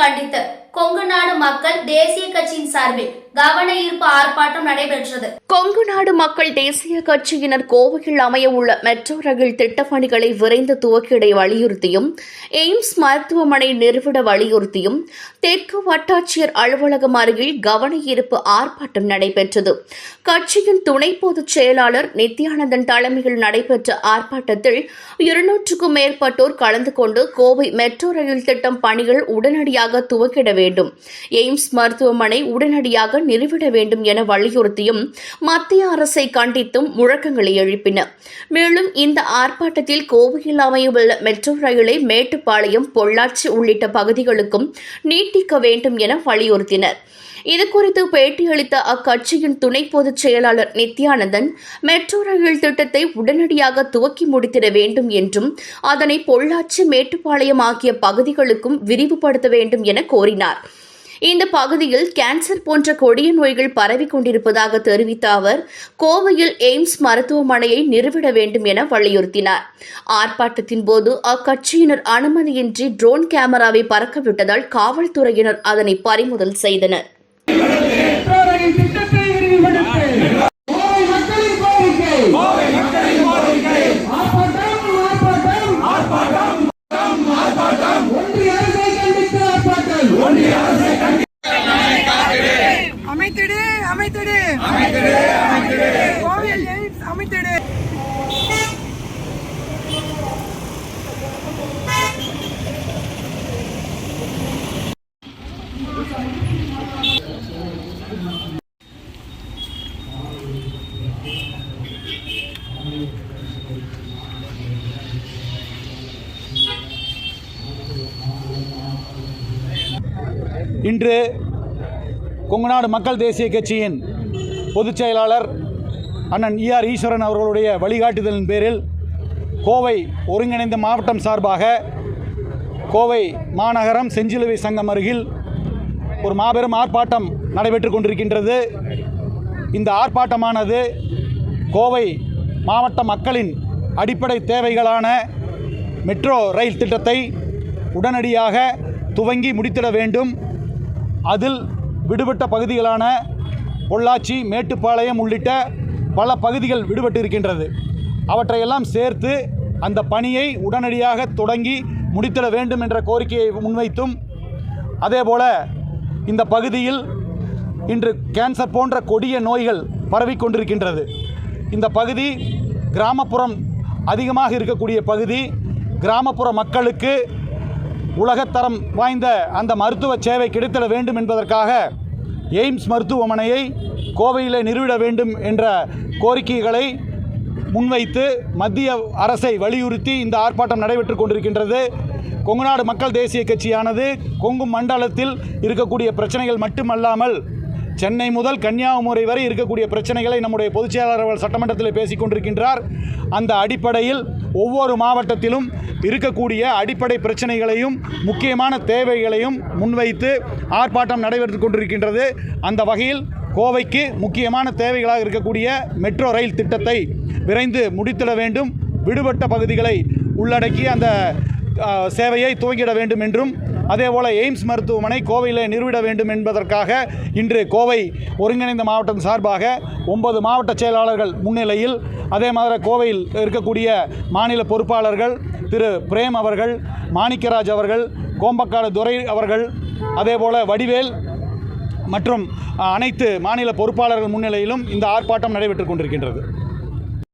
கண்டித்து கொங்கு நாடு மக்கள் தேசிய கட்சியின் சார்பில் கவன ஈர்ப்பு ஆர்ப்பாட்டம் நடைபெற்றது. கொங்கு நாடு மக்கள் தேசிய கட்சியினர் கோவையில் அமைய உள்ள மெட்ரோ ரயில் திட்டப்பணிகளை விரைந்து துவக்கிட வலியுறுத்தியும், எய்ம்ஸ் மருத்துவமனை நிறுவிட வலியுறுத்தியும் தெற்கு வட்டாட்சியர் அலுவலகம் அருகில் கவன ஈர்ப்பு ஆர்ப்பாட்டம் நடைபெற்றது. கட்சியின் துணை பொதுச் செயலாளர் நித்யானந்தன் தலைமையில் நடைபெற்ற ஆர்ப்பாட்டத்தில் 200க்கும் மேற்பட்டோர் கலந்து கொண்டு கோவை மெட்ரோ ரயில் திட்டம் பணிகள் உடனடியாக துவக்கிட வேண்டும், எய்ம்ஸ் மருத்துவமனை உடனடியாக நிறுவிட வேண்டும் என வலியுறுத்தியும் மத்திய அரசை கண்டித்தும் முழக்கங்களை எழுப்பினர். மேலும் இந்த ஆர்ப்பாட்டத்தில் கோவையில் அமையவுள்ள மெட்ரோ ரயிலை மேட்டுப்பாளையம், பொள்ளாச்சி உள்ளிட்ட பகுதிகளுக்கும் நீட்டிக்க வேண்டும் என வலியுறுத்தினர். இதுகுறித்து பேட்டியளித்த அக்கட்சியின் துணை பொதுச் செயலாளர் நித்யானந்தன், மெட்ரோ ரயில் திட்டத்தை உடனடியாக துவக்கி முடித்திட வேண்டும் என்றும் அதனை பொள்ளாச்சி, மேட்டுப்பாளையம் ஆகிய பகுதிகளுக்கும் விரிவுபடுத்த வேண்டும் என கோரினார். இந்த பகுதியில் கேன்சர் போன்ற கொடிய நோய்கள் பரவிக் கொண்டிருப்பதாக தெரிவித்த அவர், கோவையில் எய்ம்ஸ் மருத்துவமனையை நிறுவிட வேண்டும் என வலியுறுத்தினார். ஆர்ப்பாட்டத்தின் போது அக்கட்சியினர் அனுமதியின்றி ட்ரோன் கேமராவை பறக்கவிட்டதால் காவல்துறையினர் அதனை பறிமுதல் செய்தனர். இன்று கொங்குநாடு மக்கள் தேசிய கட்சியின் பொதுச் செயலாளர் அண்ணன் ஈஆர் ஈஸ்வரன் அவர்களுடைய வழிகாட்டுதலின் பேரில் கோவை ஒருங்கிணைந்த மாவட்டம் சார்பாக கோவை மாநகரம் செஞ்சிலுவை சங்கம் அருகில் ஒரு மாபெரும் ஆர்ப்பாட்டம் நடைபெற்று கொண்டிருக்கின்றது. இந்த ஆர்ப்பாட்டமானது கோவை மாவட்ட மக்களின் அடிப்படை தேவைகளான மெட்ரோ ரயில் திட்டத்தை உடனடியாக துவங்கி முடித்திட வேண்டும், அதில் விடுபட்ட பகுதிகளான பொள்ளாச்சி, மேட்டுப்பாளையம் உள்ளிட்ட பல பகுதிகள் விடுபட்டு இருக்கின்றது. அவற்றையெல்லாம் சேர்த்து அந்த பணியை உடனடியாக தொடங்கி முடித்திட வேண்டும் என்ற கோரிக்கையை முன்வைத்தும், அதேபோல இந்த பகுதியில் இன்று கேன்சர் போன்ற கொடிய நோய்கள் பரவிக்கொண்டிருக்கின்றது. இந்த பகுதி கிராமப்புறம் அதிகமாக இருக்கக்கூடிய பகுதி. கிராமப்புற மக்களுக்கு உலகத்தரம் வாய்ந்த அந்த மருத்துவ சேவை கிடைத்திட வேண்டும் என்பதற்காக எய்ம்ஸ் மருத்துவமனையை கோவையில் நிறுவிட வேண்டும் என்ற கோரிக்கைகளை முன்வைத்து மத்திய அரசை வலியுறுத்தி இந்த ஆர்ப்பாட்டம் நடைபெற்று கொண்டிருக்கின்றது. கொங்குநாடு மக்கள் தேசிய கட்சியானது கொங்கு மண்டலத்தில் இருக்கக்கூடிய பிரச்சனைகள் மட்டுமல்லாமல் சென்னை முதல் கன்னியாகுமரி வரை இருக்கக்கூடிய பிரச்சனைகளை நம்முடைய பொதுச் செயலாளர் அவர்கள் சட்டமன்றத்தில் பேசிக் கொண்டிருக்கின்றார். அந்த அடிப்படையில் ஒவ்வொரு மாவட்டத்திலும் இருக்கக்கூடிய அடிப்படை பிரச்சனைகளையும் முக்கியமான தேவைகளையும் முன்வைத்து ஆர்ப்பாட்டம் நடைபெற்று கொண்டிருக்கின்றது. அந்த வகையில் கோவைக்கு முக்கியமான தேவைகளாக இருக்கக்கூடிய மெட்ரோ ரயில் திட்டத்தை விரைந்து முடித்திட வேண்டும், விடுபட்ட பகுதிகளை உள்ளடக்கி அந்த சேவையை துவங்கிட வேண்டும் என்றும், அதேபோல் எய்ம்ஸ் மருத்துவமனை கோவையில் நிறுவிட வேண்டும் என்பதற்காக இன்று கோவை ஒருங்கிணைந்த மாவட்டம் சார்பாக 9 மாவட்ட செயலாளர்கள் முன்னிலையில், அதே மாதிரி கோவையில் இருக்கக்கூடிய மாநில பொறுப்பாளர்கள் திரு பிரேம் அவர்கள், மாணிக்கராஜ் அவர்கள், கோம்பக்காடு துரை அவர்கள், அதேபோல் வடிவேல் மற்றும் அனைத்து மாநில பொறுப்பாளர்கள் முன்னிலையிலும் இந்த ஆர்ப்பாட்டம் நடைபெற்று கொண்டிருக்கின்றது.